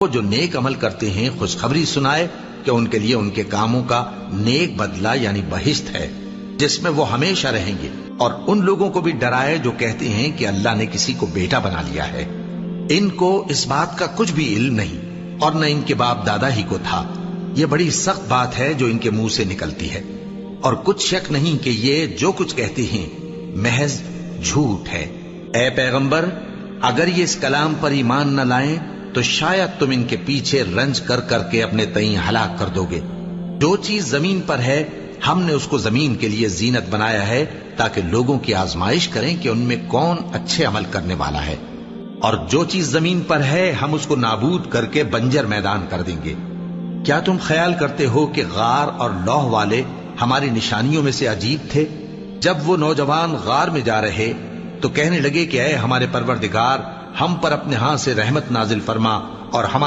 وہ جو نیک عمل کرتے ہیں خوشخبری سنائے کہ ان کے لیے ان کے کاموں کا نیک بدلہ یعنی بہشت ہے جس میں وہ ہمیشہ رہیں گے، اور ان لوگوں کو بھی ڈرائے جو کہتے ہیں کہ اللہ نے کسی کو بیٹا بنا لیا ہے۔ ان کو اس بات کا کچھ بھی علم نہیں اور نہ ان کے باپ دادا ہی کو تھا۔ یہ بڑی سخت بات ہے جو ان کے منہ سے نکلتی ہے، اور کچھ شک نہیں کہ یہ جو کچھ کہتے ہیں محض جھوٹ ہے۔ اے پیغمبر، اگر یہ اس کلام پر ایمان نہ لائیں تو شاید تم ان کے پیچھے رنج کر کر کے اپنے تئیں ہلاک کر دو گے۔ جو چیز زمین پر ہے ہم نے اس کو زمین کے لیے زینت بنایا ہے تاکہ لوگوں کی آزمائش کریں کہ ان میں کون اچھے عمل کرنے والا ہے، اور جو چیز زمین پر ہے ہم اس کو نابود کر کے بنجر میدان کر دیں گے۔ کیا تم خیال کرتے ہو کہ غار اور لوح والے ہماری نشانیوں میں سے عجیب تھے؟ جب وہ نوجوان غار میں جا رہے تو کہنے لگے کہ اے ہمارے پروردگار، ہم پر اپنے ہاں سے رحمت نازل فرما اور ہمارے